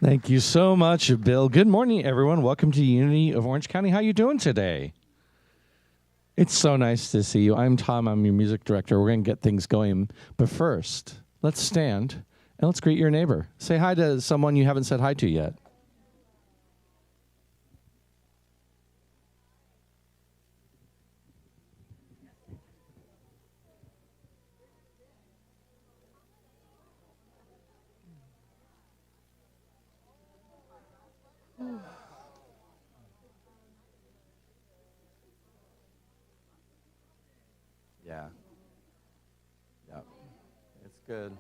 Thank you so much, Bill. Good morning, everyone. Welcome to Unity of Orange County. How you doing today? It's so nice to see you. I'm Tom. I'm your music director. We're going to get things going. But first, let's stand and let's greet your neighbor. Say hi to someone you haven't said hi to yet. Yeah. Yep. It's good.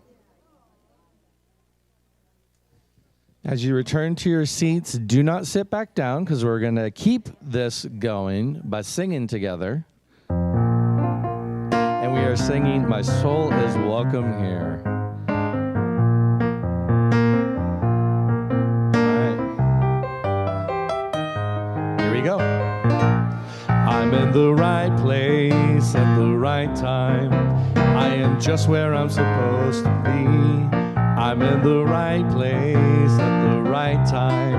As you return to your seats, do not sit back down because we're going to keep this going by singing together. And we are singing, "My Soul is Welcome Here." Go. I'm in the right place at the right time. I am just where I'm supposed to be. I'm in the right place at the right time.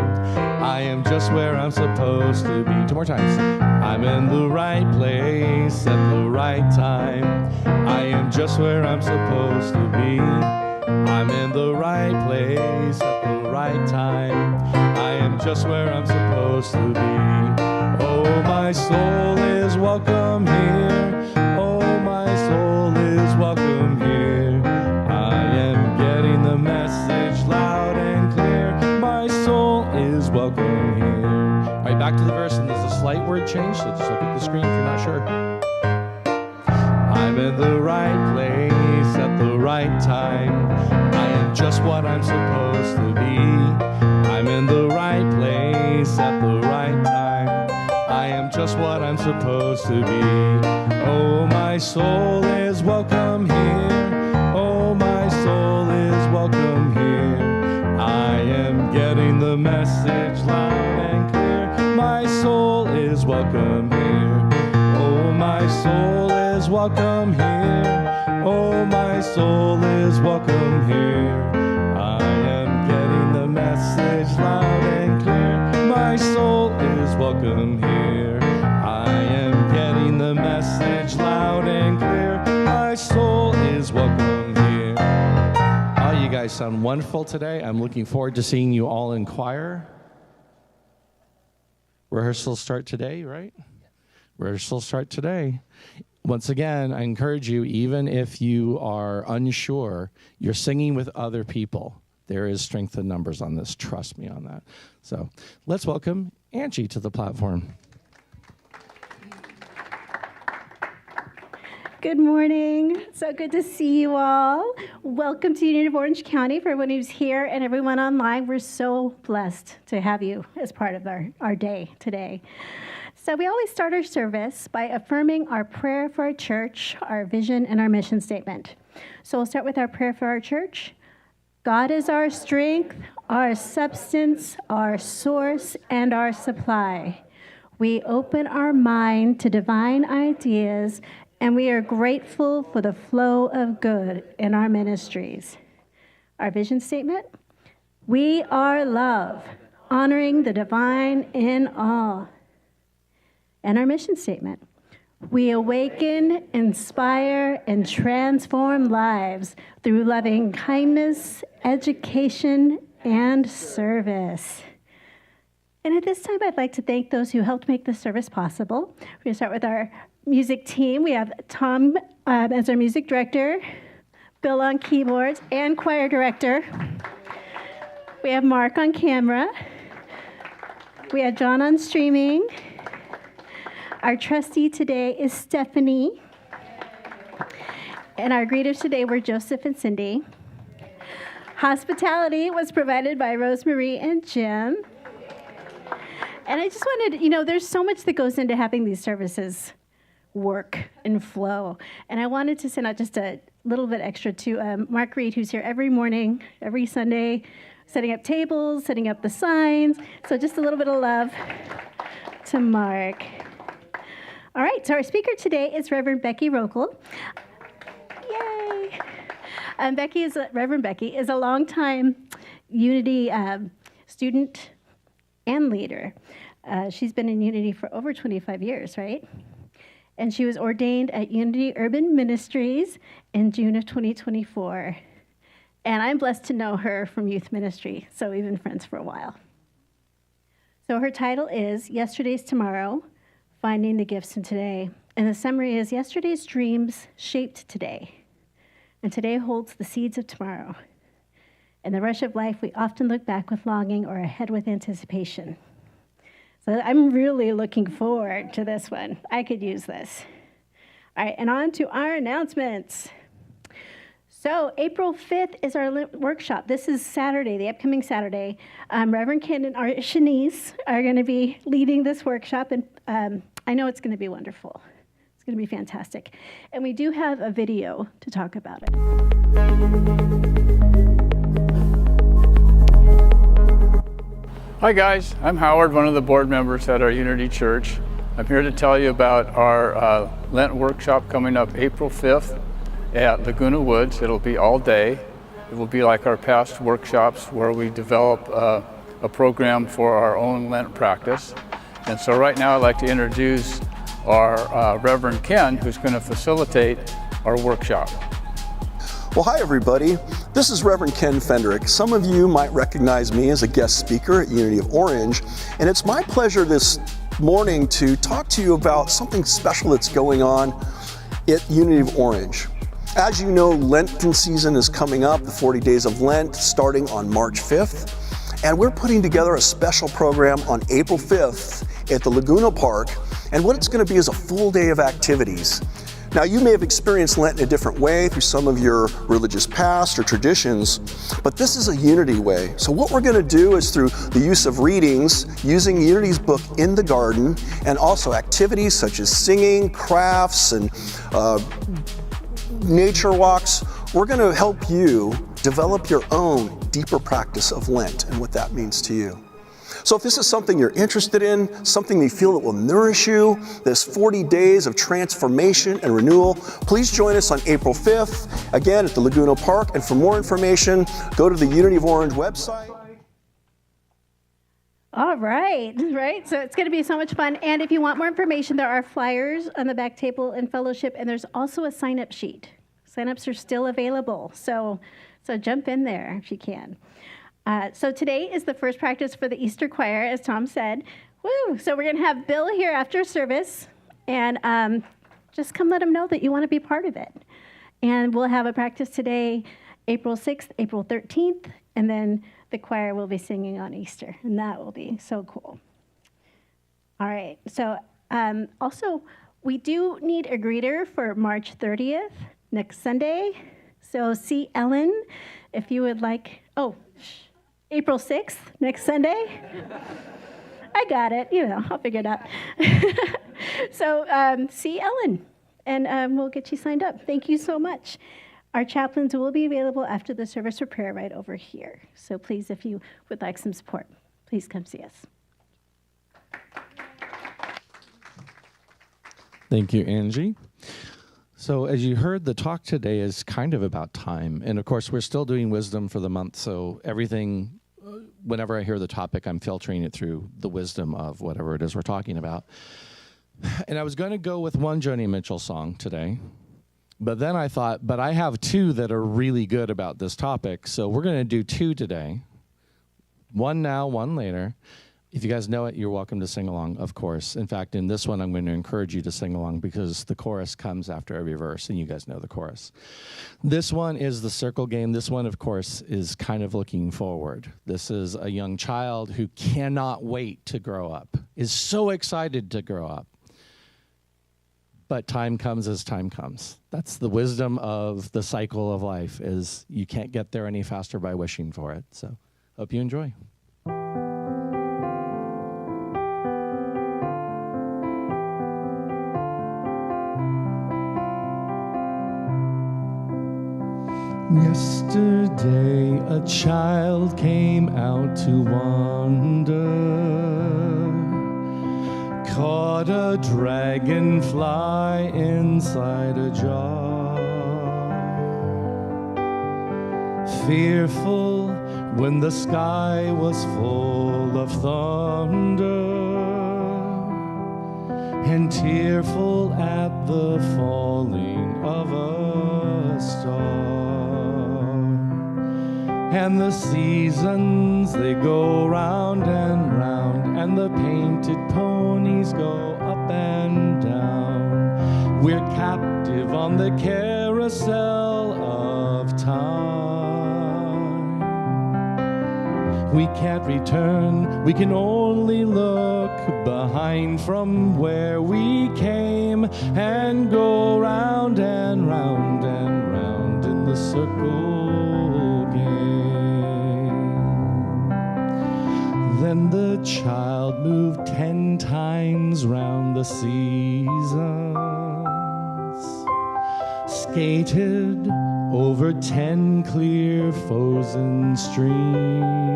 I am just where I'm supposed to be. Two more times. I'm in the right place at the right time. I am just where I'm supposed to be. I'm in the right place at the right time. I am just where I'm supposed to be. Oh, my soul is welcome here. Oh, my soul is welcome here. I am getting the message loud and clear. My soul is welcome here. All right, back to the verse, and there's a slight word change, so just look at the screen if you're not sure. I'm in the right place at the right time. I am just what I'm supposed to be. I'm in the right place at the right time. I am just what I'm supposed to be. Oh, my soul is welcome here. Oh, my soul is welcome here. I am getting the message loud and clear. My soul is welcome here. Oh, my soul is welcome here. Oh, my soul is welcome here. I am getting the message loud and clear. My soul is welcome here. I am getting the message loud and clear. My soul is welcome here. Oh, you guys sound wonderful today. I'm looking forward to seeing you all in choir. Rehearsals start today, right? Rehearsals start today. Once again, I encourage you, even if you are unsure, you're singing with other people. There is strength in numbers on this. Trust me on that. So let's welcome Angie to the platform. Good morning. So good to see you all. Welcome to Unity of Orange County. For everyone who's here and everyone online, we're so blessed to have you as part of our day today. So we always start our service by affirming our prayer for our church, our vision, and our mission statement. So we'll start with our prayer for our church. God is our strength, our substance, our source, and our supply. We open our mind to divine ideas, and we are grateful for the flow of good in our ministries. Our vision statement: we are love, honoring the divine in all. And our mission statement: we awaken, inspire, and transform lives through loving kindness, education, and service. And at this time, I'd like to thank those who helped make this service possible. We're going to start with our music team. We have Tom as our music director, Bill on keyboards and choir director. We have Mark on camera. We have John on streaming. Our trustee today is Stephanie. And our greeters today were Joseph and Cindy. Hospitality was provided by Rosemarie and Jim. And I just wanted, there's so much that goes into having these services work and flow. And I wanted to send out just a little bit extra to Mark Reed, who's here every morning, every Sunday, setting up tables, setting up the signs. So just a little bit of love to Mark. All right, so our speaker today is Reverend Beci Rohkohl. Yay! Reverend Beci is a longtime Unity student and leader. She's been in Unity for over 25 years, right? And she was ordained at Unity Urban Ministries in June of 2024. And I'm blessed to know her from youth ministry, so we've been friends for a while. So her title is Yesterday's Tomorrow, Finding the Gifts in Today. And the summary is yesterday's dreams shaped today. And today holds the seeds of tomorrow. In the rush of life, we often look back with longing or ahead with anticipation. So I'm really looking forward to this one. I could use this. All right, and on to our announcements. So April 5th is our workshop. This is Saturday, the upcoming Saturday. Reverend Ken and Shanice are going to be leading this workshop, and I know it's going to be wonderful. It's going to be fantastic. And we do have a video to talk about it. Hi guys, I'm Howard, one of the board members at our Unity Church. I'm here to tell you about our Lent workshop coming up April 5th at Laguna Woods. It'll be all day. It will be like our past workshops where we develop a program for our own Lent practice. And so right now I'd like to introduce our Reverend Ken, who's going to facilitate our workshop. Well, hi everybody. This is Reverend Ken Fendrick. Some of you might recognize me as a guest speaker at Unity of Orange, and it's my pleasure this morning to talk to you about something special that's going on at Unity of Orange. As you know, Lenten season is coming up, the 40 days of Lent, starting on March 5th, and we're putting together a special program on April 5th at the Laguna Park, and what it's going to be is a full day of activities. Now, you may have experienced Lent in a different way through some of your religious past or traditions, but this is a Unity way. So what we're going to do is through the use of readings, using Unity's book In the Garden, and also activities such as singing, crafts, and nature walks, we're going to help you develop your own deeper practice of Lent and what that means to you. So if this is something you're interested in, something you feel that will nourish you, this 40 days of transformation and renewal, please join us on April 5th, again at the Laguna Park. And for more information, go to the Unity of Orange website. All right. So it's going to be so much fun. And if you want more information, there are flyers on the back table in fellowship, and there's also a sign-up sheet. Sign-ups are still available, so jump in there if you can. So today is the first practice for the Easter choir, as Tom said. Woo! So we're going to have Bill here after service, and just come let him know that you want to be part of it. And we'll have a practice today, April 6th, April 13th, and then the choir will be singing on Easter, and that will be so cool. All right, so also, we do need a greeter for March 30th, next Sunday. So see Ellen, if you would like, April 6th, next Sunday. I got it, I'll figure it out. So see Ellen, and we'll get you signed up. Thank you so much. Our chaplains will be available after the service for prayer right over here. So please, if you would like some support, please come see us. Thank you, Angie. So as you heard, the talk today is kind of about time. And of course, we're still doing wisdom for the month. So everything, whenever I hear the topic, I'm filtering it through the wisdom of whatever it is we're talking about. And I was going to go with one Joni Mitchell song today. But then I thought, but I have two that are really good about this topic. So we're going to do two today. One now, one later. If you guys know it, you're welcome to sing along, of course. In fact, in this one, I'm going to encourage you to sing along because the chorus comes after every verse, and you guys know the chorus. This one is the circle game. This one, of course, is kind of looking forward. This is a young child who cannot wait to grow up, is so excited to grow up. But time comes as time comes. That's the wisdom of the cycle of life, is you can't get there any faster by wishing for it. So hope you enjoy. Yesterday a child came out to wander, caught a dragonfly inside a jar. Fearful, when the sky was full of thunder and tearful at the falling of a star. And the seasons, they go round and round, and the painted ponies go up and down. We're captive on the carousel of time. We can't return, we can only look behind from where we came and go round and round and round in the circle game. Then the child moved 10 times round the seasons, skated over 10 clear frozen streams.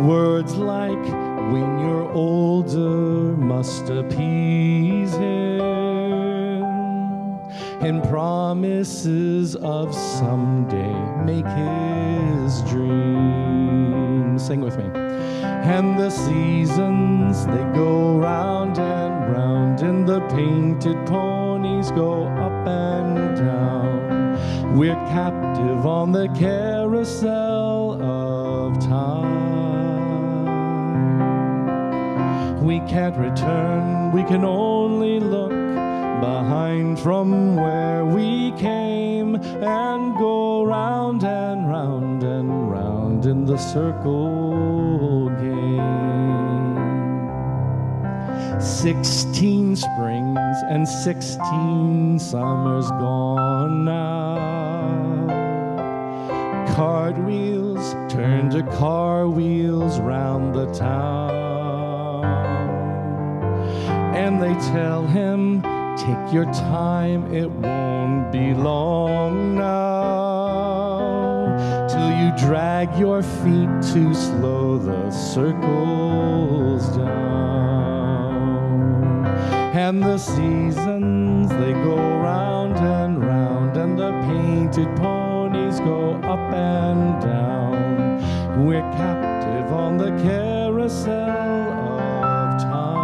Words like when you're older must appease him, and promises of someday make his dream. Sing with me. And the seasons, they go round and round, and the painted ponies go up and down. We're captive on the carousel of time. We can't return, we can only look behind from where we came and go round and round and round in the circle game. 16 springs and 16 summers gone now. Cartwheels turn to car wheels round the town. And they tell him, take your time, it won't be long now, till you drag your feet too slow the circles down. And the seasons, they go round and round, and the painted ponies go up and down. We're captive on the carousel of time.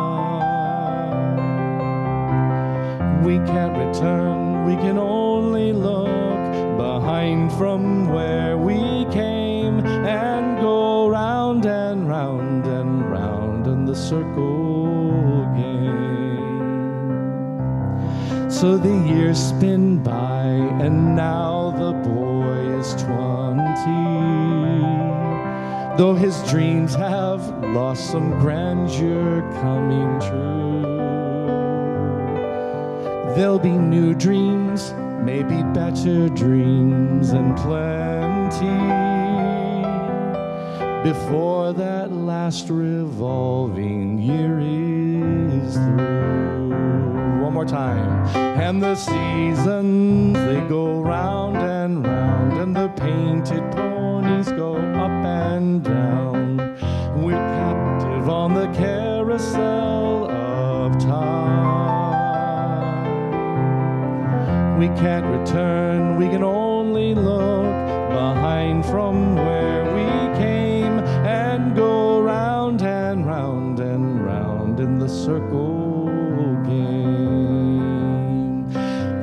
We can't return, we can only look behind from where we came and go round and round and round in the circle game. So the years spin by, and now the boy is 20, though his dreams have lost some grandeur coming true. There'll be new dreams, maybe better dreams and plenty, before that last revolving year is through. One more time. And the seasons, they go round and round, and the painted ponies go up and down. We're captive on the carousel of time. We can't return, we can only look behind from where we came and go round and round and round in the circle game.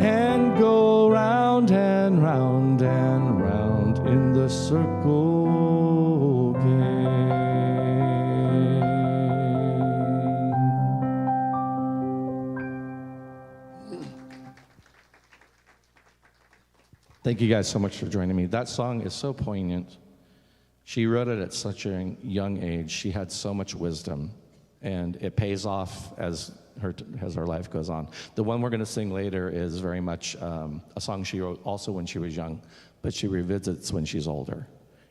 And go round and round and round in the circle game. Thank you guys so much for joining me. That song is so poignant. She wrote it at such a young age. She had so much wisdom, and it pays off as her life goes on. The one we're going to sing later is very much a song she wrote also when she was young, but she revisits when she's older,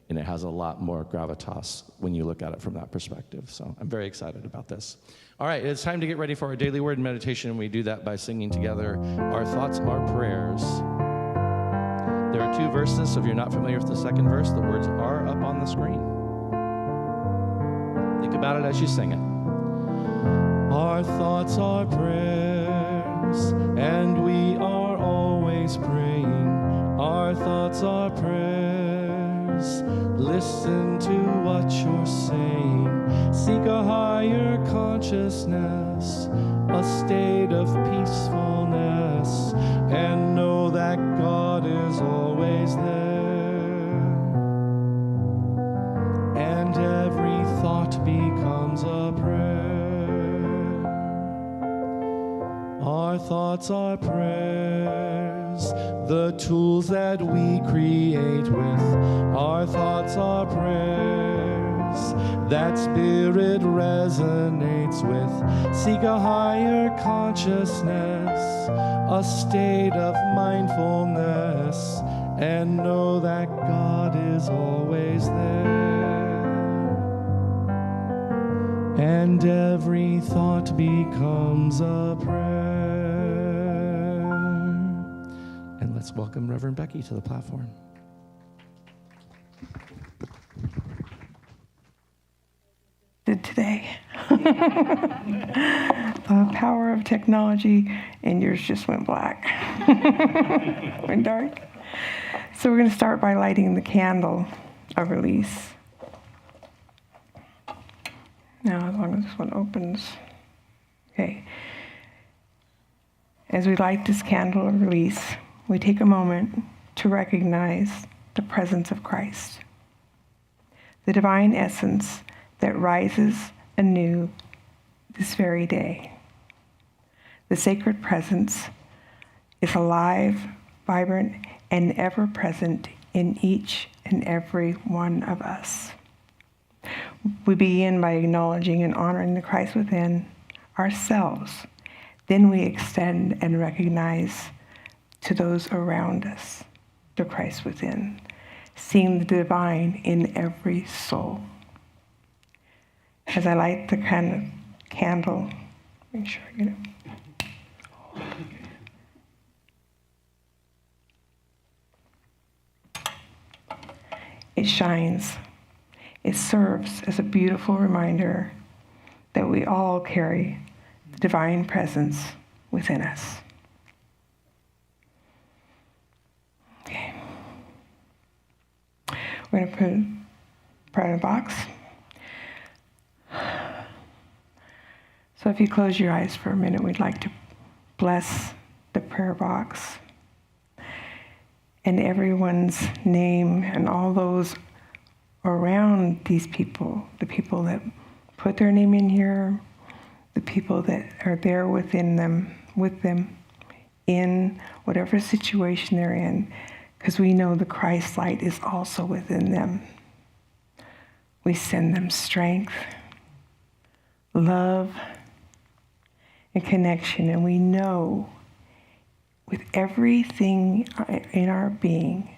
and it has a lot more gravitas when you look at it from that perspective. So I'm very excited about this. All right, it's time to get ready for our daily word meditation, and we do that by singing together Our Thoughts, Our Prayers. There are 2 verses, so if you're not familiar with the second verse, the words are up on the screen. Think about it as you sing it. Our thoughts are prayers, and we are always praying. Our thoughts are prayers, Listen to what you're saying. Seek a higher consciousness, a state of peacefulness, and know that God is always there. And every thought becomes a prayer. Our thoughts are prayers, the tools that we create with. Our thoughts are prayers that Spirit resonates with. Seek a higher consciousness, a state of mindfulness, and know that God is always there. And every thought becomes a prayer. And let's welcome Reverend Becky to the platform. Today. The power of technology, and yours just went black. Went dark. So we're going to start by lighting the candle of release. Now, as long as this one opens. Okay. As we light this candle of release, we take a moment to recognize the presence of Christ, the divine essence that rises anew this very day. The sacred presence is alive, vibrant, and ever present in each and every one of us. We begin by acknowledging and honoring the Christ within ourselves. Then we extend and recognize to those around us the Christ within, seeing the divine in every soul. As I light the candle, make sure I get it. It shines. It serves as a beautiful reminder that we all carry the divine presence within us. Okay. We're going to put a prayer in a box. So if you close your eyes for a minute, we'd like to bless the prayer box and everyone's name and all those around these people, the people that put their name in here, the people that are there with them in whatever situation they're in, because we know the Christ light is also within them. We send them strength, love, and connection, and we know with everything in our being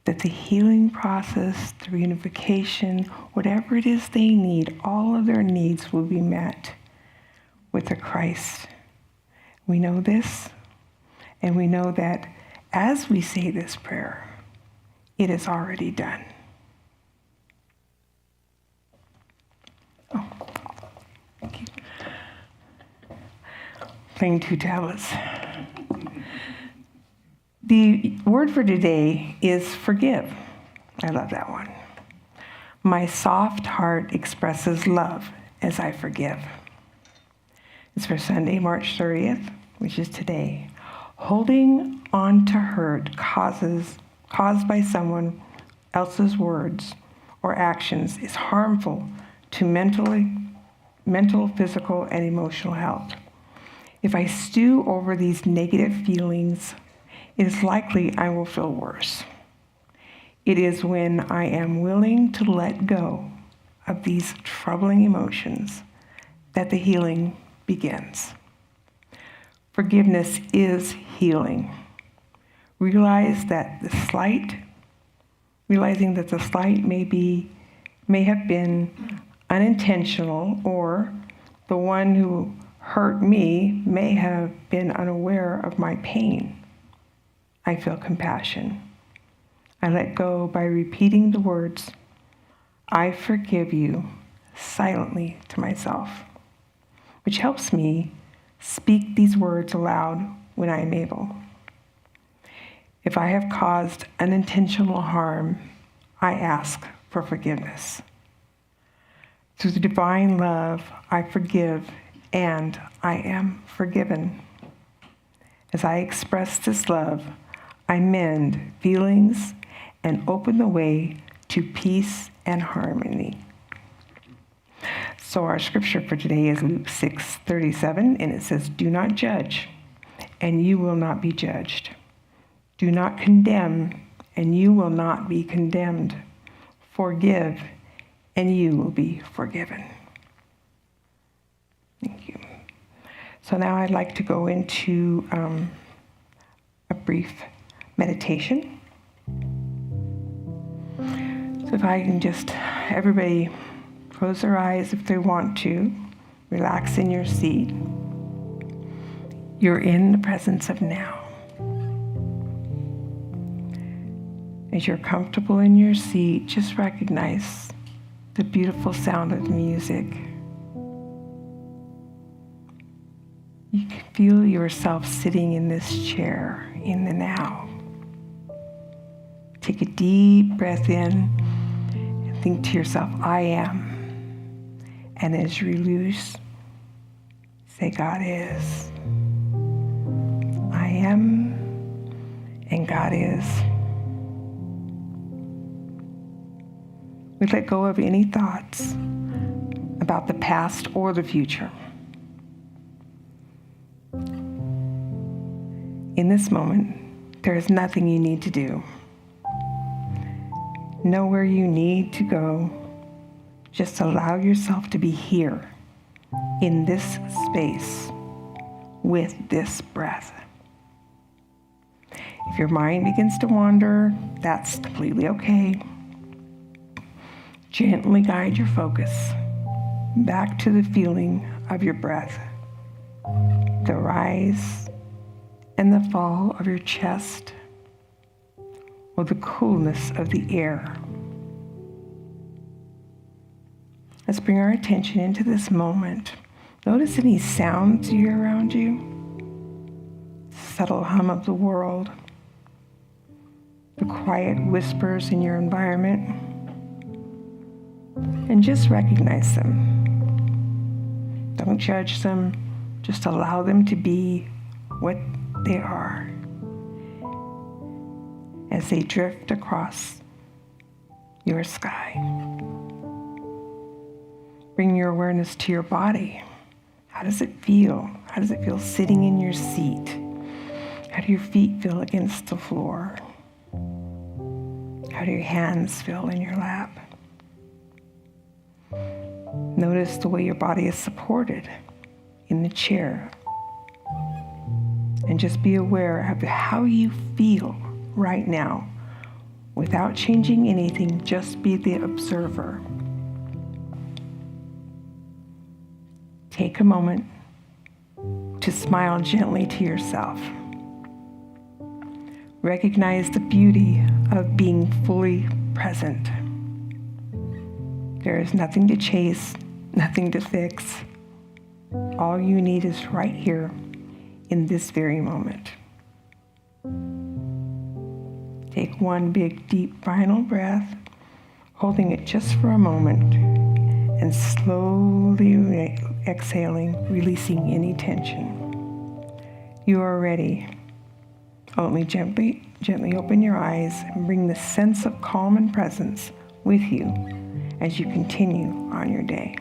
that the healing process, the reunification, whatever it is they need, all of their needs will be met with the Christ. We know this, and we know that as we say this prayer, it is already done. Oh, thank you. Playing two tablets. The word for today is forgive. I love that one. My soft heart expresses love as I forgive. It's for Sunday, March 30th, which is today. Holding on to hurt caused by someone else's words or actions is harmful to mental, physical, and emotional health. If I stew over these negative feelings, it is likely I will feel worse. It is when I am willing to let go of these troubling emotions that the healing begins. Forgiveness is healing. Realizing that the slight may have been unintentional, or the one who hurt me may have been unaware of my pain. I feel compassion. I let go by repeating the words, I forgive you, silently to myself, which helps me speak these words aloud when I am able. If I have caused unintentional harm, I ask for forgiveness. Through the divine love, I forgive and I am forgiven. As I express this love, I mend feelings and open the way to peace and harmony. So our scripture for today is Luke 6:37, and it says, "Do not judge, and you will not be judged. Do not condemn, and you will not be condemned. Forgive, and you will be forgiven." Thank you. So now I'd like to go into a brief meditation. So if I can just, everybody close their eyes if they want to, relax in your seat. You're in the presence of now. As you're comfortable in your seat, just recognize the beautiful sound of music. You can feel yourself sitting in this chair in the now. Take a deep breath in and think to yourself, I am. And as you release, say, God is. I am, and God is. We let go of any thoughts about the past or the future. In this moment, there is nothing you need to do. Nowhere you need to go. Just allow yourself to be here, in this space, with this breath. If your mind begins to wander, that's completely okay. Gently guide your focus back to the feeling of your breath, the rise and the fall of your chest, or the coolness of the air. Let's bring our attention into this moment. Notice any sounds you hear around you, subtle hum of the world, the quiet whispers in your environment, and just recognize them. Don't judge them, just allow them to be what they are as they drift across your sky. Bring your awareness to your body. How does it feel? How does it feel sitting in your seat? How do your feet feel against the floor? How do your hands feel in your lap? Notice the way your body is supported in the chair. And just be aware of how you feel right now. Without changing anything, just be the observer. Take a moment to smile gently to yourself. Recognize the beauty of being fully present. There is nothing to chase, nothing to fix. All you need is right here in this very moment. Take one big, deep, final breath, holding it just for a moment, and slowly exhaling, releasing any tension. You are ready. Only gently open your eyes and bring the sense of calm and presence with you as you continue on your day.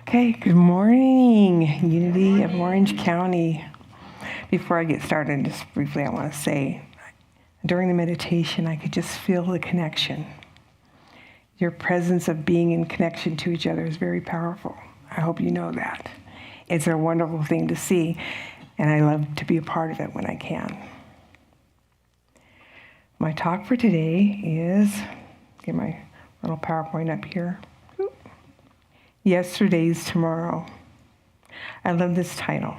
Okay, good morning, Unity of Orange County. Before I get started, just briefly, I want to say, during the meditation, I could just feel the connection. Your presence of being in connection to each other is very powerful. I hope you know that. It's a wonderful thing to see, and I love to be a part of it when I can. My talk for today is, get my little PowerPoint up here. Yesterday's Tomorrow. I love this title.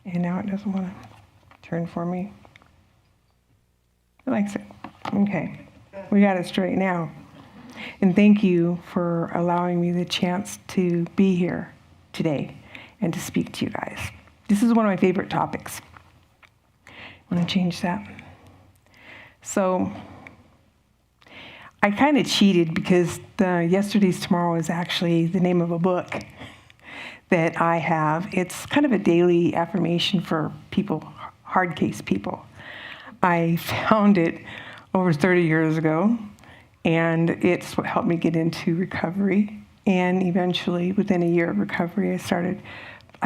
And now it doesn't want to turn for me. It likes it. Okay. We got it straight now. And thank you for allowing me the chance to be here today and to speak to you guys. This is one of my favorite topics. Want to change that? So I kind of cheated because Yesterday's Tomorrow is actually the name of a book that I have. It's kind of a daily affirmation for people, hard case people. I found it over 30 years ago, and it's what helped me get into recovery. And eventually, within a year of recovery, I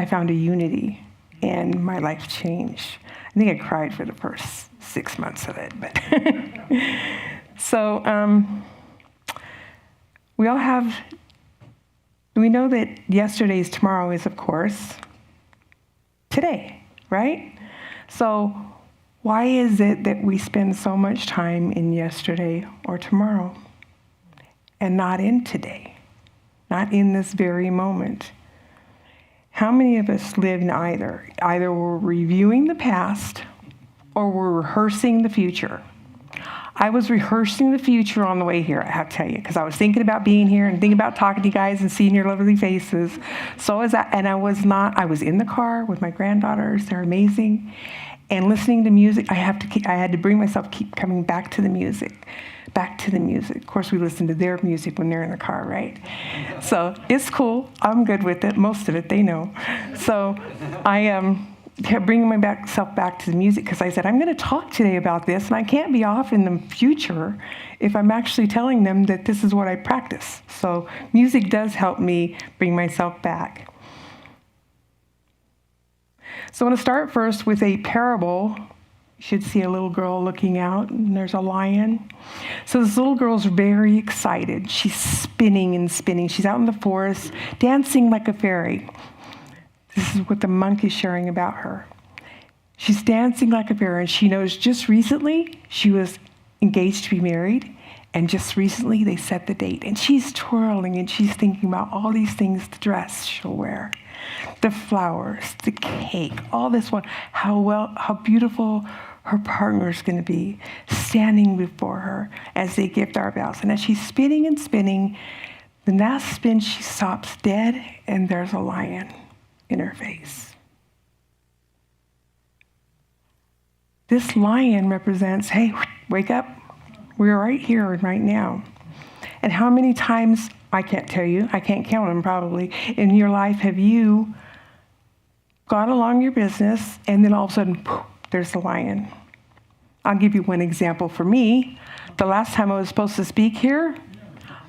found a unity, and my life changed. I think I cried for the first 6 months of it, but so we know that yesterday's tomorrow is, of course, today, right? So why is it that we spend so much time in yesterday or tomorrow and not in today, not in this very moment? How many of us live in either? Either we're reviewing the past or we're rehearsing the future. I was rehearsing the future on the way here, I have to tell you, because I was thinking about being here and thinking about talking to you guys and seeing your lovely faces. So was I, and I was in the car with my granddaughters, they're amazing, and listening to music. I had to bring myself keep coming back to the music. Of course, we listen to their music when they're in the car, right? So it's cool. I'm good with it. Most of it, they know. So I kept bringing myself back to the music because I said, I'm going to talk today about this, and I can't be off in the future if I'm actually telling them that this is what I practice. So music does help me bring myself back. So I want to start first with a parable. You should see a little girl looking out, and there's a lion. So this little girl's very excited. She's spinning and spinning. She's out in the forest, dancing like a fairy. This is what the monk is sharing about her. She's dancing like a fairy, and she knows just recently she was engaged to be married, and just recently they set the date. And she's twirling, and she's thinking about all these things, the dress she'll wear, the flowers, the cake, all this one, how beautiful her partner's going to be standing before her as they gift our vows. And as she's spinning and spinning, the last spin she stops dead, and there's a lion in her face. This lion represents, hey, wake up. We're right here and right now. And how many times, I can't tell you, I can't count them probably, in your life have you gone along your business and then all of a sudden, poof, there's the lion. I'll give you one example for me. The last time I was supposed to speak here,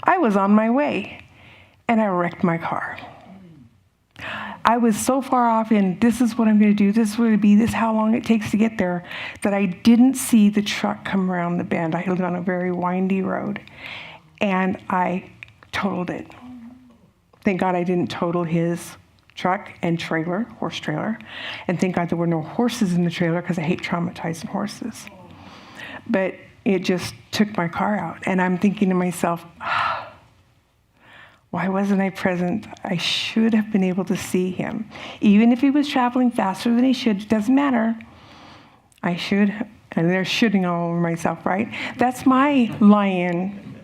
I was on my way and I wrecked my car. I was so far off in, this is what I'm going to do, this is what it'll be, this is how long it takes to get there, that I didn't see the truck come around the bend. I live on a very windy road, and I totaled it. Thank God I didn't total his truck and trailer, horse trailer, and thank God there were no horses in the trailer because I hate traumatizing horses. But it just took my car out, and I'm thinking to myself, why wasn't I present? I should have been able to see him. Even if he was traveling faster than he should, it doesn't matter. I should, and they're shooting all over myself, right? That's my lion.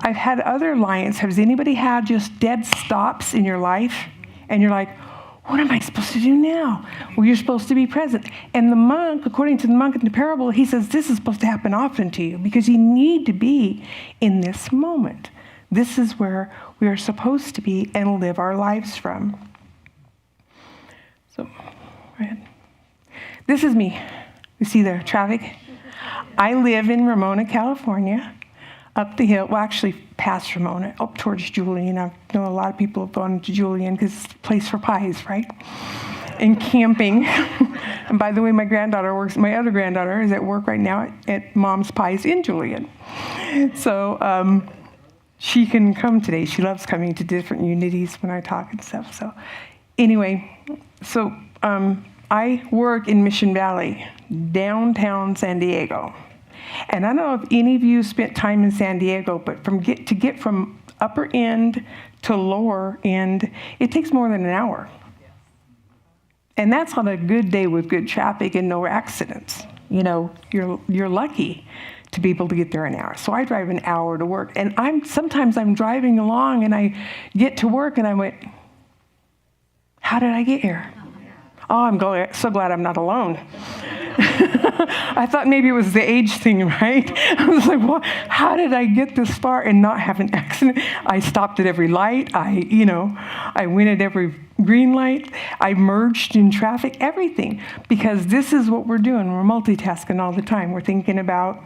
I've had other lions. Has anybody had just dead stops in your life? And you're like, what am I supposed to do now? Well, you're supposed to be present. And the monk, according to the monk in the parable, he says this is supposed to happen often to you because you need to be in this moment. This is where we are supposed to be and live our lives from. So, go ahead. This is me. You see the traffic? I live in Ramona, California. up the hill, well, actually past Ramona, up towards Julian. I know a lot of people have gone to Julian because it's a place for pies, right? And camping. And by the way, my other granddaughter is at work right now at Mom's Pies in Julian. So she can come today. She loves coming to different unities when I talk and stuff. So anyway, I work in Mission Valley, downtown San Diego. And I don't know if any of you spent time in San Diego, but to get from upper end to lower end, it takes more than an hour. And that's on a good day with good traffic and no accidents. You know, you're lucky to be able to get there in an hour. So I drive an hour to work. And sometimes I'm driving along and I get to work and I went, how did I get here? Oh, I'm so glad I'm not alone. I thought maybe it was the age thing, right? I was like, well, how did I get this far and not have an accident? I stopped at every light. I went at every green light. I merged in traffic, everything. Because this is what we're doing. We're multitasking all the time. We're thinking about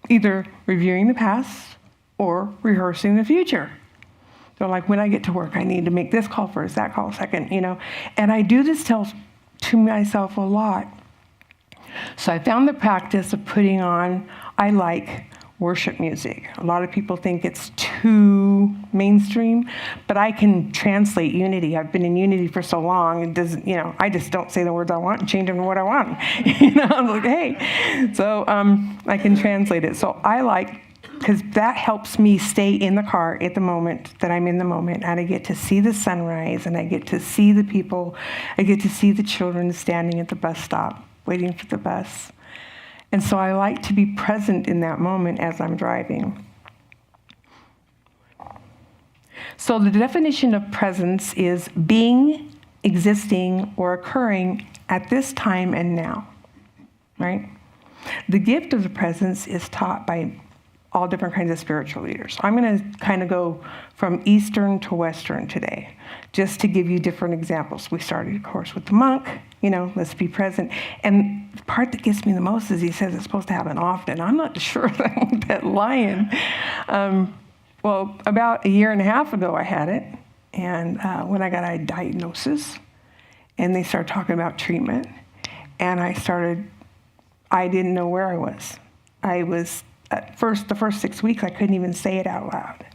either reviewing the past or rehearsing the future. So like when I get to work, I need to make this call first, that call second, And I do this to myself a lot. So I found the practice of putting on, I like worship music. A lot of people think it's too mainstream, but I can translate unity. I've been in unity for so long, it doesn't, I just don't say the words I want and change them to what I want. I'm like, hey. So I can translate it. So I like, because that helps me stay in the car at the moment that I'm in the moment, and I get to see the sunrise, and I get to see the people, I get to see the children standing at the bus stop, waiting for the bus. And so I like to be present in that moment as I'm driving. So the definition of presence is being, existing, or occurring at this time and now, right? The gift of the presence is taught by all different kinds of spiritual leaders. I'm going to kind of go from Eastern to Western today, just to give you different examples. We started, of course, with the monk, let's be present. And the part that gets me the most is he says it's supposed to happen often. I'm not sure that I want that lion. Well, about a year and a half ago, I had it. And when I got a diagnosis, and they started talking about treatment, and I didn't know where I was. The first 6 weeks, I couldn't even say it out loud.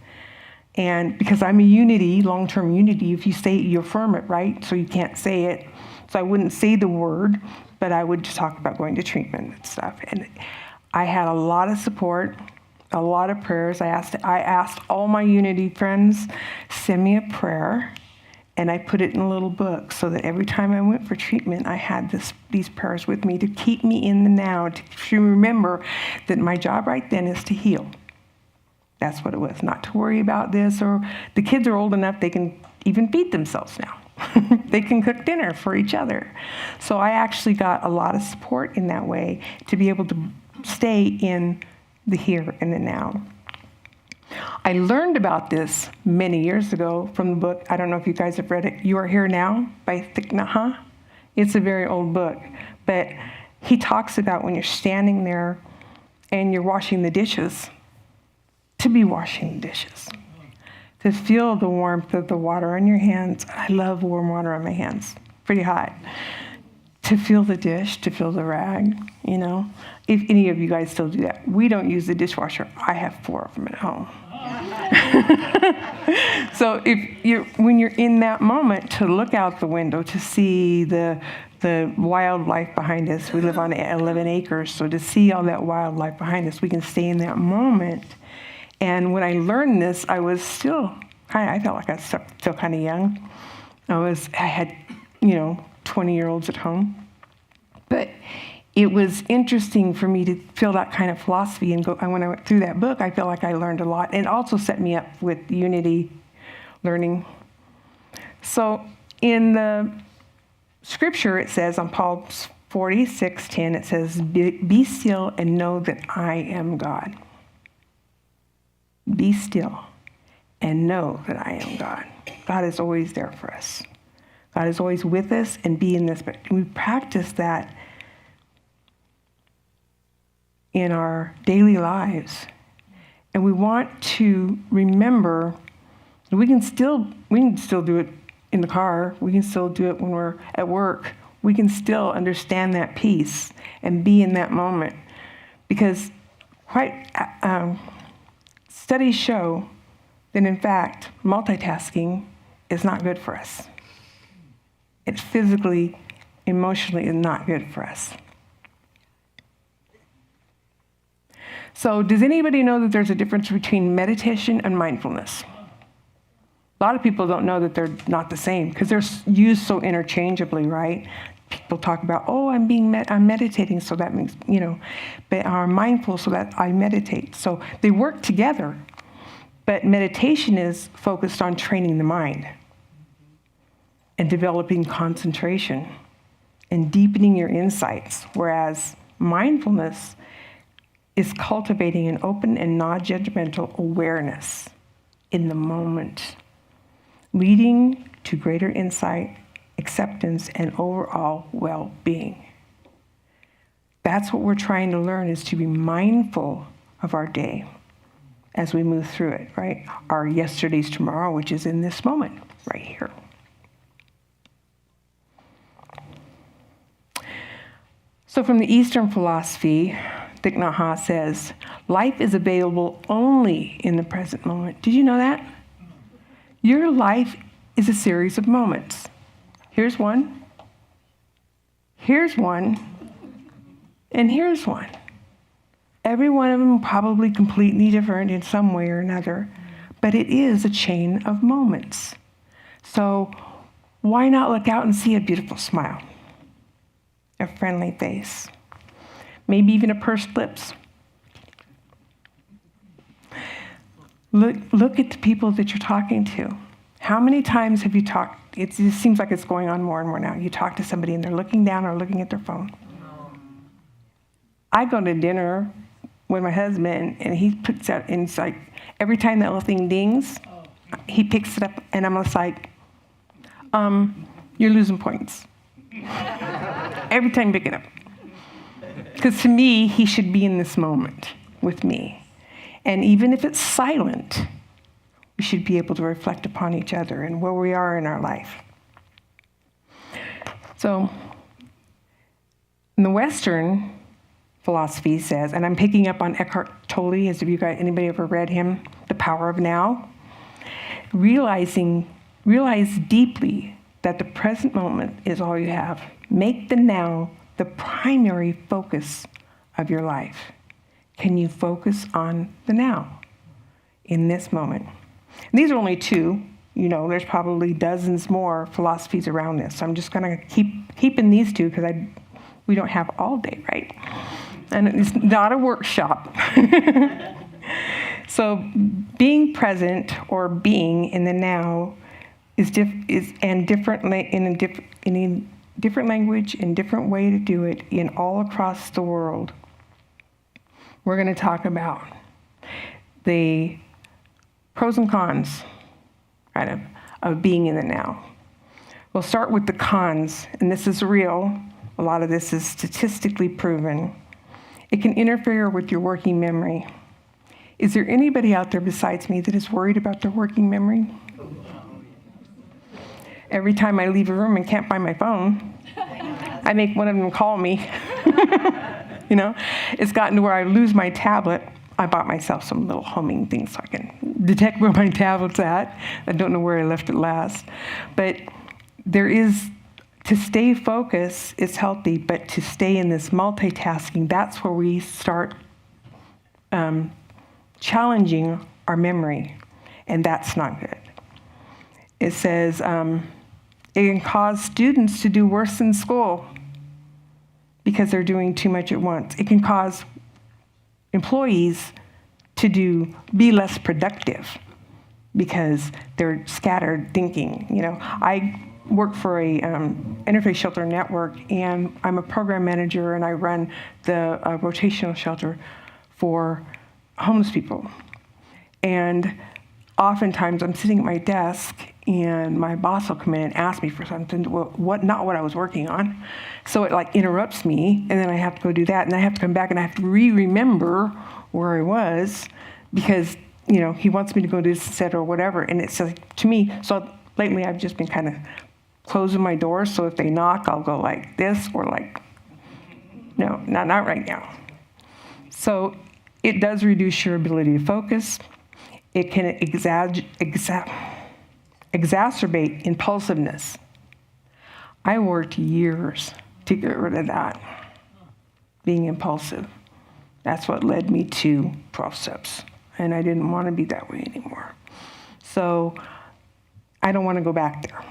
And because I'm a unity, long-term unity, if you say it, you affirm it, right? So you can't say it. So I wouldn't say the word, but I would just talk about going to treatment and stuff. And I had a lot of support, a lot of prayers. I asked all my unity friends, send me a prayer. And I put it in a little book so that every time I went for treatment, I had these prayers with me to keep me in the now, to remember that my job right then is to heal. That's what it was, not to worry about this. Or the kids are old enough, they can even feed themselves now. They can cook dinner for each other. So I actually got a lot of support in that way to be able to stay in the here and the now. I learned about this many years ago from the book. I don't know if you guys have read it, You Are Here Now by Thich Nhat Hanh. It's a very old book, but he talks about when you're standing there and you're washing the dishes, to be washing the dishes, to feel the warmth of the water on your hands. I love warm water on my hands, pretty hot. To feel the dish, to feel the rag, If any of you guys still do that. We don't use the dishwasher. I have 4 of them at home. So when you're in that moment, to look out the window, to see the wildlife behind us. We live on 11 acres, so to see all that wildlife behind us, we can stay in that moment. And when I learned this, I was still I felt like I was still kind of young. I had 20-year-olds at home. But it was interesting for me to feel that kind of philosophy and when I went through that book, I feel like I learned a lot. And it also set me up with unity learning. So in the scripture, it says on Psalm 46:10, it says, be still and know that I am God. Be still and know that I am God. God is always there for us. God is always with us and be in this. But we practice that in our daily lives. And we want to remember that we can still do it in the car. We can still do it when we're at work. We can still understand that peace and be in that moment. Because studies show that, in fact, multitasking is not good for us. It physically, emotionally is not good for us. So does anybody know that there's a difference between meditation and mindfulness? A lot of people don't know that they're not the same because they're used so interchangeably, right? People talk about, oh, I'm meditating, so that means, but I'm mindful, so that I meditate. So they work together. But meditation is focused on training the mind and developing concentration and deepening your insights, whereas mindfulness is cultivating an open and non-judgmental awareness in the moment, leading to greater insight, acceptance, and overall well-being. That's what we're trying to learn, is to be mindful of our day as we move through it, right? Our yesterday's tomorrow, which is in this moment, right here. So from the Eastern philosophy, Thich Nhat Hanh says, life is available only in the present moment. Did you know that? Your life is a series of moments. Here's one, and here's one. Every one of them probably completely different in some way or another, but it is a chain of moments. So why not look out and see a beautiful smile, a friendly face, maybe even a pursed lips? Look at the people that you're talking to. How many times have you talked? It seems like it's going on more and more now. You talk to somebody and they're looking down or looking at their phone. I go to dinner with my husband and he puts out, and it's like every time that little thing dings, he picks it up and I'm just like, you're losing points. Every time you pick it up. Because to me, he should be in this moment with me. And even if it's silent, we should be able to reflect upon each other and where we are in our life. So, in the Western philosophy says, and I'm picking up on Eckhart Tolle, anybody ever read him? The Power of Now? Realize deeply that the present moment is all you have. Make the now the primary focus of your life. Can you focus on the now in this moment? And these are only two. There's probably dozens more philosophies around this. So I'm just going to keep in these two because we don't have all day, right? And it's not a workshop. So being present or being in the now is different in a different language and different way to do it in all across the world. We're going to talk about the pros and cons, of being in the now. We'll start with the cons, and this is real. A lot of this is statistically proven. It can interfere with your working memory. Is there anybody out there besides me that is worried about their working memory? Every time I leave a room and can't find my phone, I make one of them call me. It's gotten to where I lose my tablet. I bought myself some little homing things so I can detect where my tablet's at. I don't know where I left it last. But to stay focused is healthy, but to stay in this multitasking, that's where we start challenging our memory, and that's not good. It says it can cause students to do worse in school because they're doing too much at once. It can cause employees to be less productive because they're scattered thinking. I work for a interfaith shelter network, and I'm a program manager, and I run the rotational shelter for homeless people. And oftentimes I'm sitting at my desk and my boss will come in and ask me for something, not what I was working on. So it interrupts me, and then I have to go do that, and I have to come back and I have to remember where I was because, he wants me to go to this set or whatever. And it's like, to me, so lately I've just been kind of closing my doors. So if they knock, I'll go like this or like, no, not right now. So it does reduce your ability to focus. It can exacerbate impulsiveness. I worked years to get rid of that, being impulsive. That's what led me to 12 steps. And I didn't want to be that way anymore. So I don't want to go back there.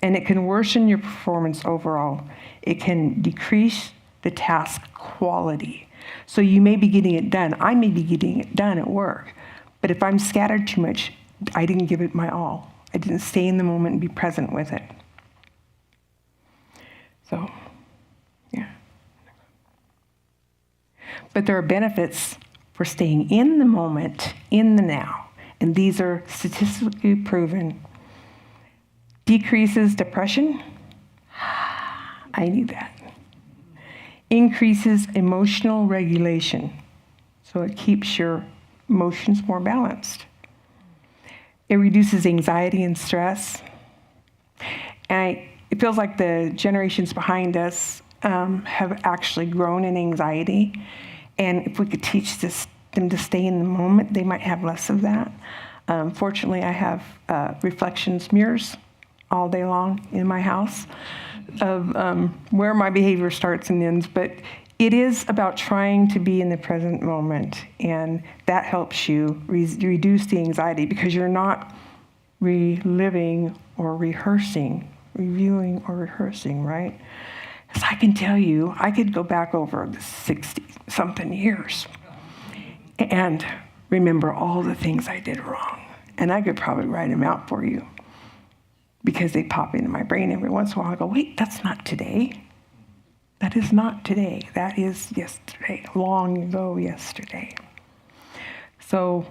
And it can worsen your performance overall. It can decrease the task quality. So you may be getting it done. I may be getting it done at work. But if I'm scattered too much, I didn't give it my all. I didn't stay in the moment and be present with it. So, yeah. But there are benefits for staying in the moment, in the now. And these are statistically proven. Decreases depression. I need that. Increases emotional regulation. So it keeps your emotions more balanced. It reduces anxiety and stress. And it feels like the generations behind us have actually grown in anxiety. And if we could teach them to stay in the moment, they might have less of that. Fortunately, I have reflections mirrors all day long in my house of where my behavior starts and ends. But it is about trying to be in the present moment. And that helps you reduce the anxiety because you're not reliving or reviewing or rehearsing, right? As I can tell you, I could go back over the 60-something years and remember all the things I did wrong. And I could probably write them out for you because they pop into my brain every once in a while. I go, wait, that's not today. That is not today. That is yesterday, long ago yesterday. So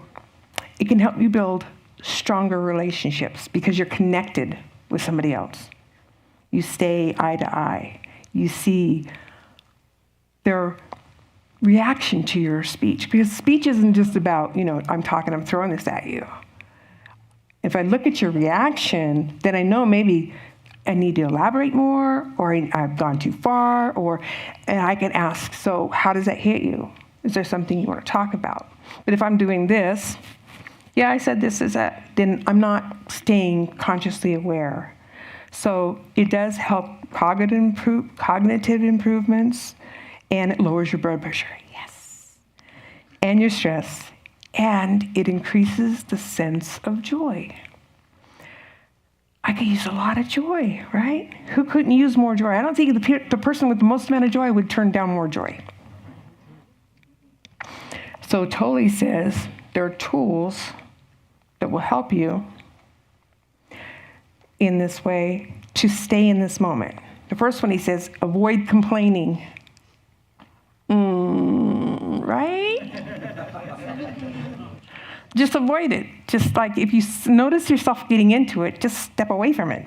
it can help you build stronger relationships because you're connected with somebody else. You stay eye to eye. You see their reaction to your speech. Because speech isn't just about, I'm talking, I'm throwing this at you. If I look at your reaction, then I know maybe I need to elaborate more, or I've gone too far, and I can ask, so how does that hit you? Is there something you want to talk about? But if I'm doing this, yeah, I said this is that, then I'm not staying consciously aware. So it does help cognitive improvements, and it lowers your blood pressure, yes, and your stress, and it increases the sense of joy. I could use a lot of joy, right? Who couldn't use more joy? I don't think the person with the most amount of joy would turn down more joy. So Tolle says there are tools that will help you in this way to stay in this moment. The first one, he says, avoid complaining. Right? Just avoid it. Just like if you notice yourself getting into it, just step away from it,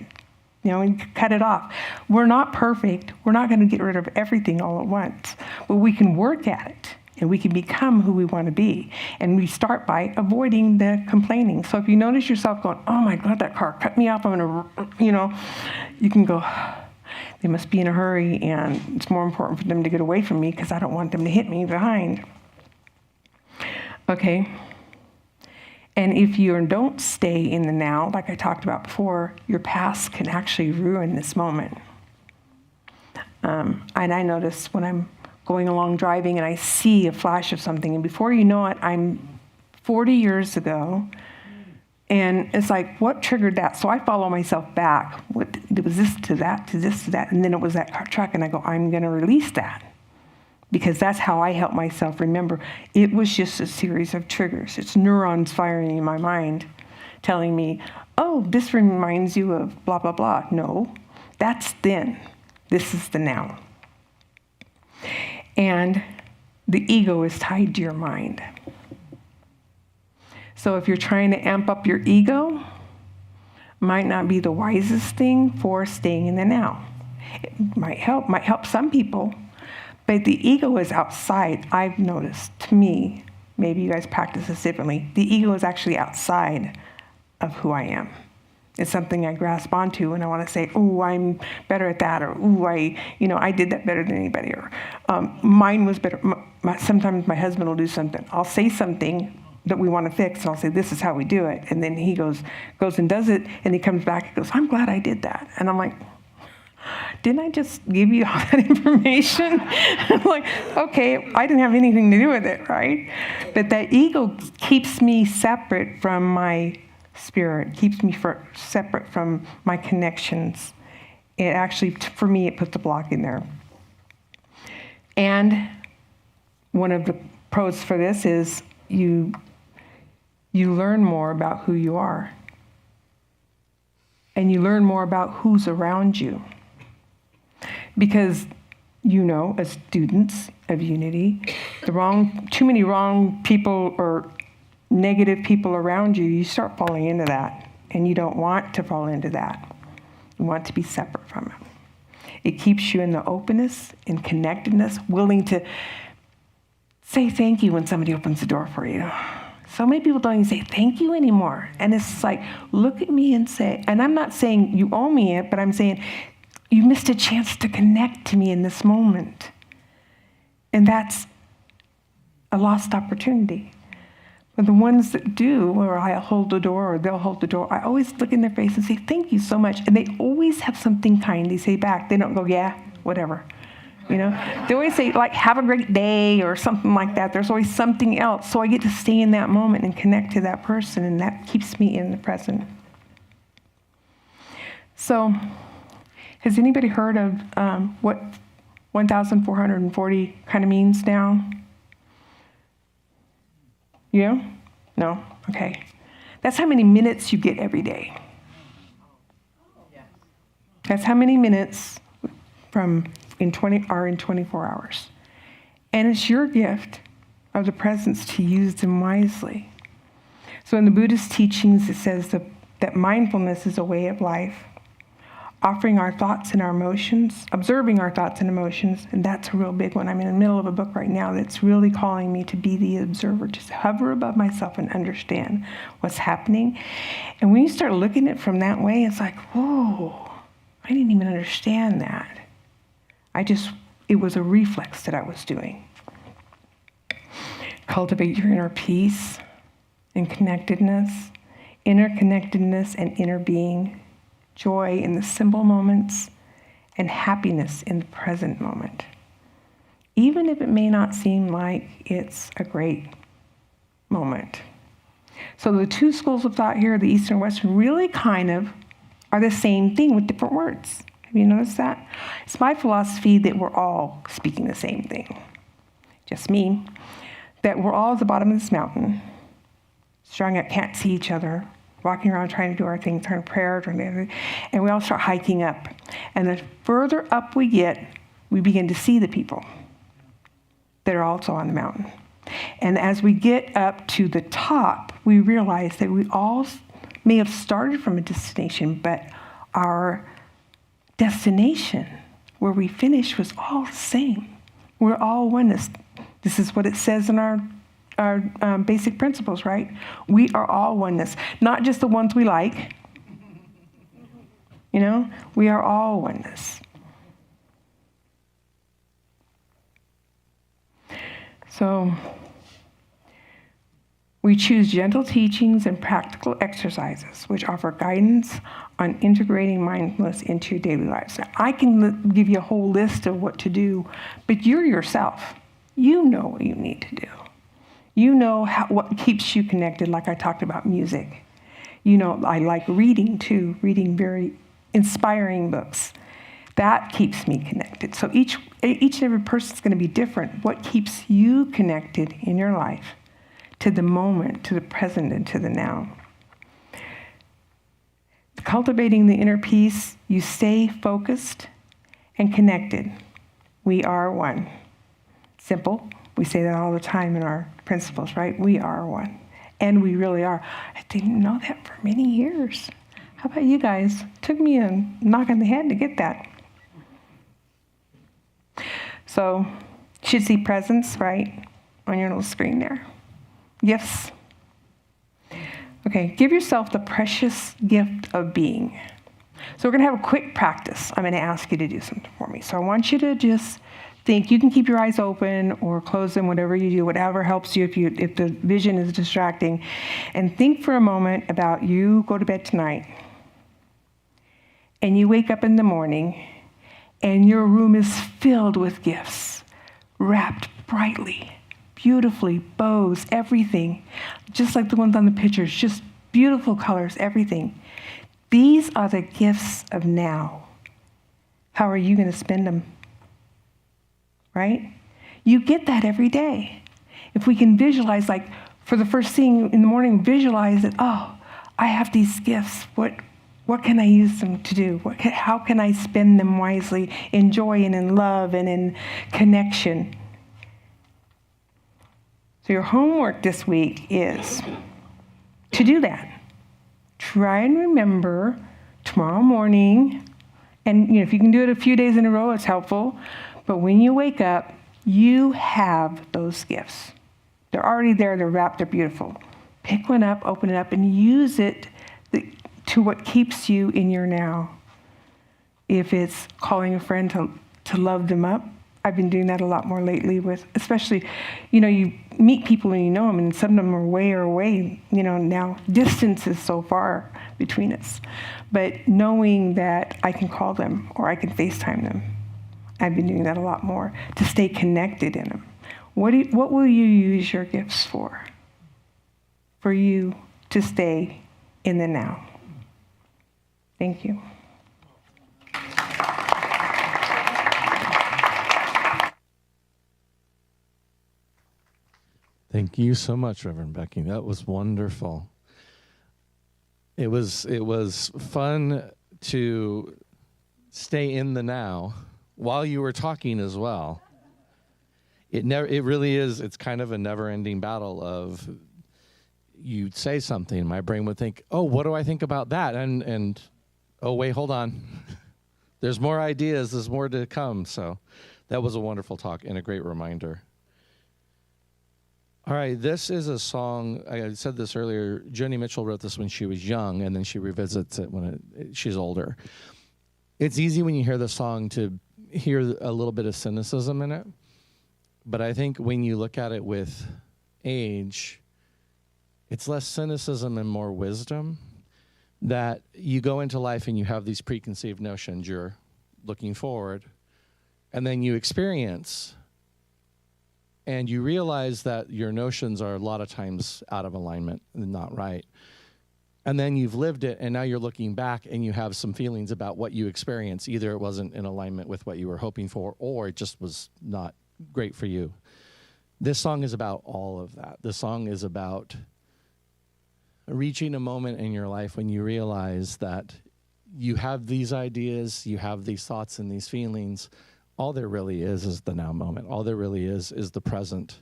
and cut it off. We're not perfect. We're not going to get rid of everything all at once, but we can work at it. And we can become who we want to be. And we start by avoiding the complaining. So if you notice yourself going, oh my God, that car cut me off, I'm going to, you can go, they must be in a hurry, and it's more important for them to get away from me because I don't want them to hit me behind. Okay. And if you don't stay in the now, like I talked about before, your past can actually ruin this moment. And I notice when I'm going along driving and I see a flash of something, and before you know it, I'm 40 years ago, and it's like, what triggered that? So I follow myself back. What was this to that, to this to that, and then it was that truck, and I go, I'm going to release that, because that's how I help myself remember. It was just a series of triggers. It's neurons firing in my mind, telling me, oh, this reminds you of blah, blah, blah. No, that's then. This is the now. And the ego is tied to your mind. So if you're trying to amp up your ego, might not be the wisest thing for staying in the now. It might help some people, but the ego is outside, I've noticed, to me, Maybe you guys practice this differently. The ego is actually outside of who I am. It's something I grasp onto and I want to say, oh, I'm better at that, or oh, I did that better than anybody, or mine was better. Sometimes my husband will do something. I'll say something that we want to fix, and I'll say, this is how we do it. And then he goes and does it, and he comes back and goes, I'm glad I did that. And I'm like, didn't I just give you all that information? I'm like, okay, I didn't have anything to do with it, right? But that ego keeps me separate from my spirit, keeps me separate from my connections. It actually, for me, it puts a block in there. And one of the pros for this is you learn more about who you are. And you learn more about who's around you. Because as students of Unity, too many wrong people or negative people around you, you start falling into that. And you don't want to fall into that. You want to be separate from it. It keeps you in the openness and connectedness, willing to say thank you when somebody opens the door for you. So many people don't even say thank you anymore. And it's like, look at me and say, and I'm not saying you owe me it, but I'm saying you missed a chance to connect to me in this moment. And that's a lost opportunity. But the ones that do, or I hold the door or they'll hold the door, I always look in their face and say, thank you so much. And they always have something kind they say back. They don't go, yeah, whatever. They always say, like, have a great day or something like that. There's always something else. So I get to stay in that moment and connect to that person, and that keeps me in the present. So has anybody heard of what 1,440 kind of means now? You? No? Okay. That's how many minutes you get every day. That's how many minutes in 24 hours. And it's your gift of the presence to use them wisely. So in the Buddhist teachings, it says that mindfulness is a way of life, offering our thoughts and our emotions, observing our thoughts and emotions, and that's a real big one. I'm in the middle of a book right now that's really calling me to be the observer, to hover above myself and understand what's happening. And when you start looking at it from that way, it's like, whoa, I didn't even understand that. It was a reflex that I was doing. Cultivate your inner peace and connectedness, interconnectedness and inner being, joy in the simple moments, and happiness in the present moment. Even if it may not seem like it's a great moment. So the two schools of thought here, the Eastern and Western, really kind of are the same thing with different words. Have you noticed that? It's my philosophy that we're all speaking the same thing. Just me. That we're all at the bottom of this mountain, strung up, can't see each other, walking around trying to do our thing, turn prayer, and we all start hiking up. And the further up we get, we begin to see the people that are also on the mountain. And as we get up to the top, we realize that we all may have started from a destination, but our destination, where we finished, was all the same. We're all oneness. This is what it says in our basic principles, right? We are all oneness, not just the ones we like. We are all oneness. So we choose gentle teachings and practical exercises which offer guidance on integrating mindfulness into your daily lives. Now, I can give you a whole list of what to do, but you're yourself. You know what you need to do. You know what keeps you connected, like I talked about music. I like reading too, reading very inspiring books. That keeps me connected. So each and every person is going to be different. What keeps you connected in your life to the moment, to the present, and to the now? Cultivating the inner peace, you stay focused and connected. We are one. Simple. We say that all the time in our principles, right? We are one. And we really are. I didn't know that for many years. How about you guys? It took me a knock on the head to get that. So, you should see presence, right, on your little screen there. Gifts. Okay, give yourself the precious gift of being. So we're going to have a quick practice. I'm going to ask you to do something for me. So I want you to just think. You can keep your eyes open or close them, whatever you do, whatever helps you if the vision is distracting. And think for a moment about you go to bed tonight and you wake up in the morning and your room is filled with gifts, wrapped brightly, beautifully, bows, everything, just like the ones on the pictures, just beautiful colors, everything. These are the gifts of now. How are you going to spend them? Right? You get that every day. If we can visualize, like for the first thing in the morning, visualize that, oh, I have these gifts. What can I use them to do? How can I spend them wisely in joy and in love and in connection? So your homework this week is to do that. Try and remember tomorrow morning, and if you can do it a few days in a row, it's helpful. But when you wake up, you have those gifts. They're already there, they're wrapped, they're beautiful. Pick one up, open it up, and use it to what keeps you in your now. If it's calling a friend to love them up, I've been doing that a lot more lately with, especially, you meet people and you know them, and some of them are way away, now distance is so far between us. But knowing that I can call them or I can FaceTime them, I've been doing that a lot more to stay connected in them. What will you use your gifts for? For you to stay in the now. Thank you. Thank you so much, Reverend Becky. That was wonderful. It was fun to stay in the now while you were talking as well. It really is. It's kind of a never-ending battle of you'd say something, my brain would think, "Oh, what do I think about that?" And oh wait, hold on. There's more ideas. There's more to come. So that was a wonderful talk and a great reminder. All right, this is a song, I said this earlier, Joni Mitchell wrote this when she was young, and then she revisits it when she's older. It's easy when you hear the song to hear a little bit of cynicism in it, but I think when you look at it with age, it's less cynicism and more wisdom, that you go into life and you have these preconceived notions, you're looking forward, and then you experience. And you realize that your notions are a lot of times out of alignment and not right. And then you've lived it, and now you're looking back, and you have some feelings about what you experienced. Either it wasn't in alignment with what you were hoping for, or it just was not great for you. This song is about all of that. This song is about reaching a moment in your life when you realize that you have these ideas, you have these thoughts and these feelings. All there really is the now moment. All there really is the present,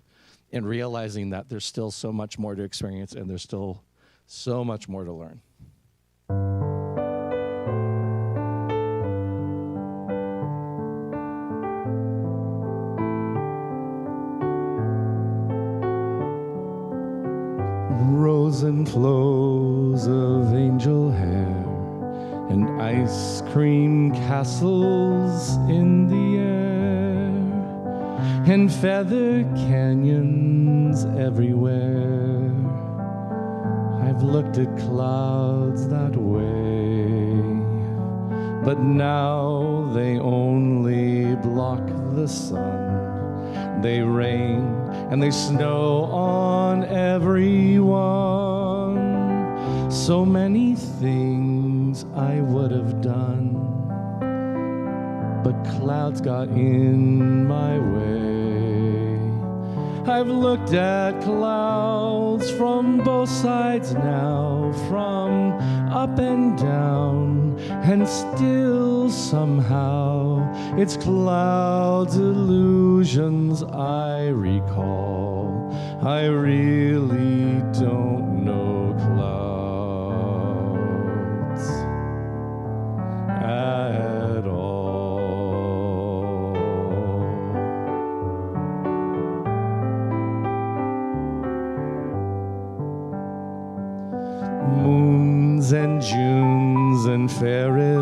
and realizing that there's still so much more to experience and there's still so much more to learn. Rows and flows of angel hair and ice cream castles in the air, and feather canyons everywhere. I've looked at clouds that way, but now they only block the sun. They rain and they snow on everyone. So many things I would have done, but clouds got in my way. I've looked at clouds from both sides now, from up and down, and still somehow it's clouds' illusions I recall. I really don't know clouds at all.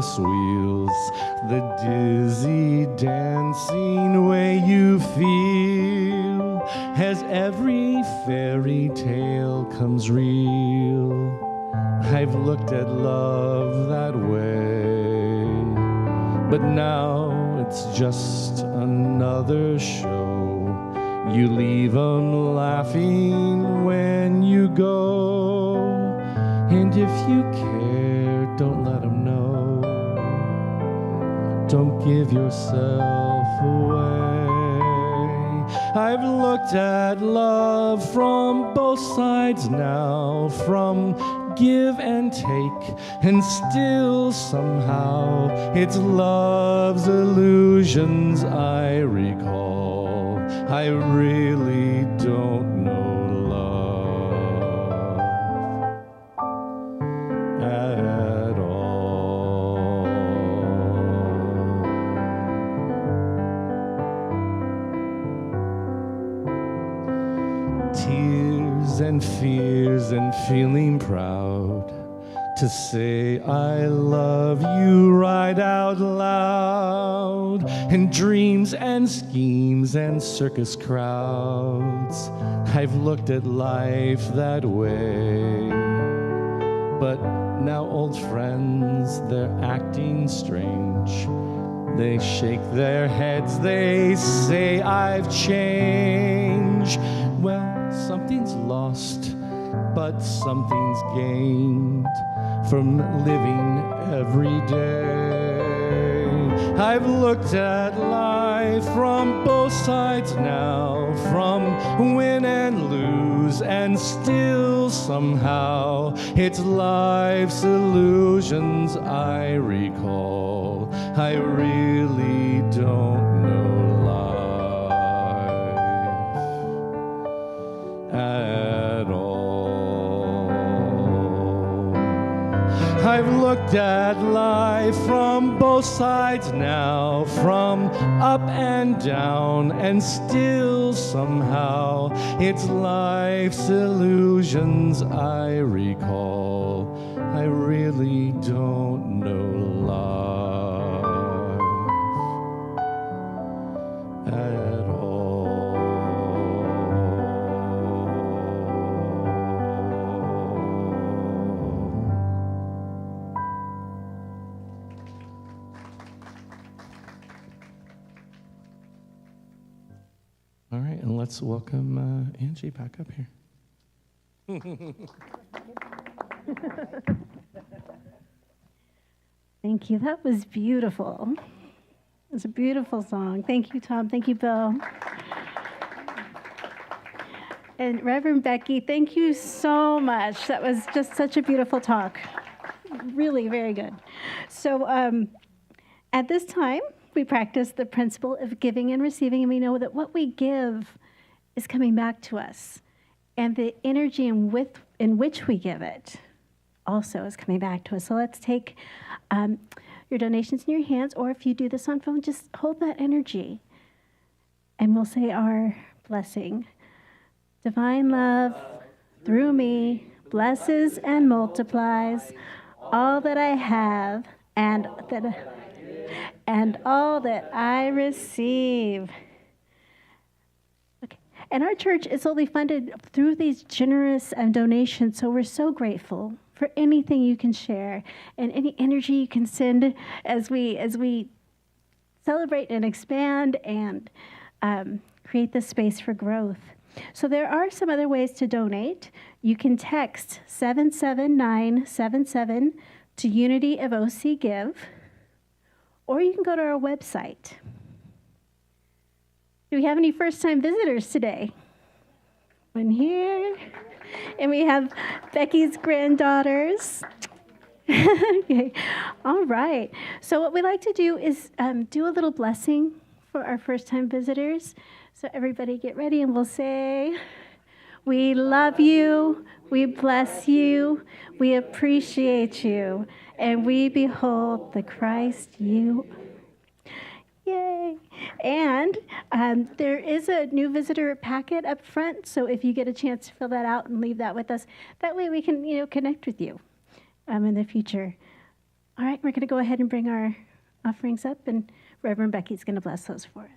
Ferris wheels, the dizzy dancing way you feel as every fairy tale comes real. I've looked at love that way, but now it's just another show. You leave 'em laughing when you go, and if you care, don't let 'em know. Don't give yourself away. I've looked at love from both sides now, from give and take, and still somehow it's love's illusions I recall. I really don't know love at all. Tears and fears and feeling proud to say I love you right out loud, and dreams and schemes and circus crowds. I've looked at life that way, but now old friends, they're acting strange. They shake their heads, they say I've changed. Well, something's lost, but something's gained from living every day. I've looked at life from both sides now, from win and lose, and still somehow it's life's illusions I recall. I really don't know life at all. I've looked at life from both sides now, from up and down, and still somehow it's life's illusions I recall. I really don't know life at all. All right, and let's welcome Angie back up here. Thank you. That was beautiful. It was a beautiful song. Thank you, Tom. Thank you, Bill. And Reverend Becky, thank you so much. That was just such a beautiful talk. Really, very good. So at this time, we practice the principle of giving and receiving, and we know that what we give is coming back to us. And the energy in which we give it also is coming back to us. So let's take your donations in your hands, or if you do this on phone, just hold that energy. And we'll say our blessing. Divine love, through me, blesses and multiplies all that I have and all that I receive. Okay. And our church is only funded through these generous donations, so we're so grateful for anything you can share and any energy you can send as we celebrate and expand and create this space for growth. So there are some other ways to donate. You can text 77977 to Unity of OC Give, or you can go to our website. Do we have any first-time visitors today? One here. And we have Becky's granddaughters. Okay. All right. So what we like to do is do a little blessing for our first-time visitors. So everybody get ready, and we'll say, we love you, we bless you, we appreciate you, and we behold the Christ you. Yay. And there is a new visitor packet up front, so if you get a chance to fill that out and leave that with us, that way we can, connect with you in the future. All right, we're going to go ahead and bring our offerings up, and Reverend Becky's going to bless those for us.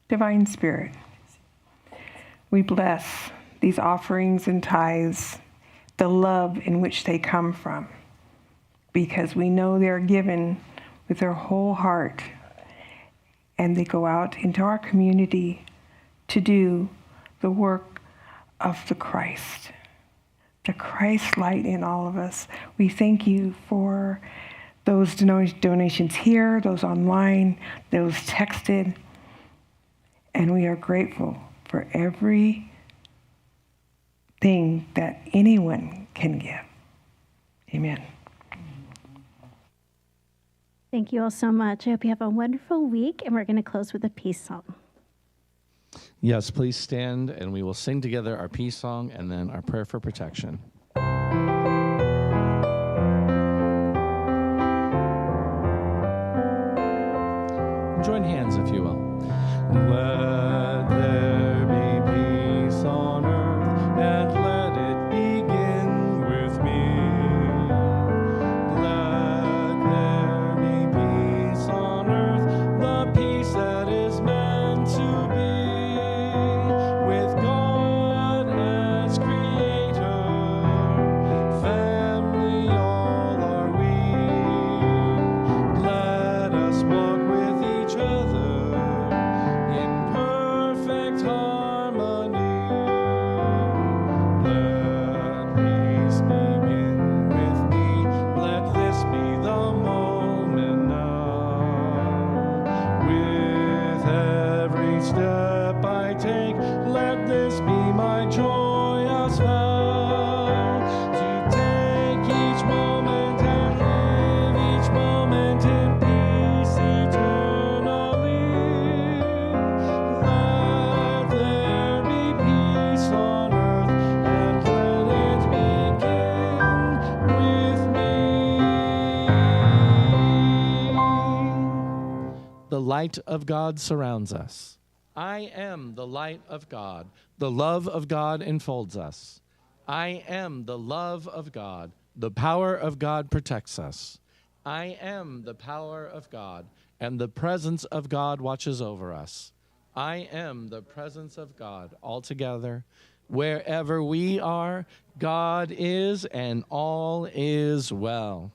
Divine Spirit, we bless these offerings and tithes, the love in which they come from, because we know they're given with their whole heart, and they go out into our community to do the work of the Christ light in all of us. We thank you for those donations here, those online, those texted, and we are grateful for every thing that anyone can give. Amen. Thank you all so much. I hope you have a wonderful week, and we're going to close with a peace song. Yes, please stand, and we will sing together our peace song and then our prayer for protection. Join hands, if you will. Let there be peace on earth, and let it begin with me. Let there be peace on earth, the peace that is meant to be, with God as creator, family all are we. Let us walk with each other in perfect harmony. Let peace begin with me. Let this be the moment now. With every step I take, let this be my joyous vow. To take each moment and live each moment in peace eternally. Let there be peace on earth, and let it begin with me. The light of God surrounds us. I am the light of God. The love of God enfolds us. I am the love of God. The power of God protects us. I am the power of God, and the presence of God watches over us. I am the presence of God altogether. Wherever we are, God is, and all is well.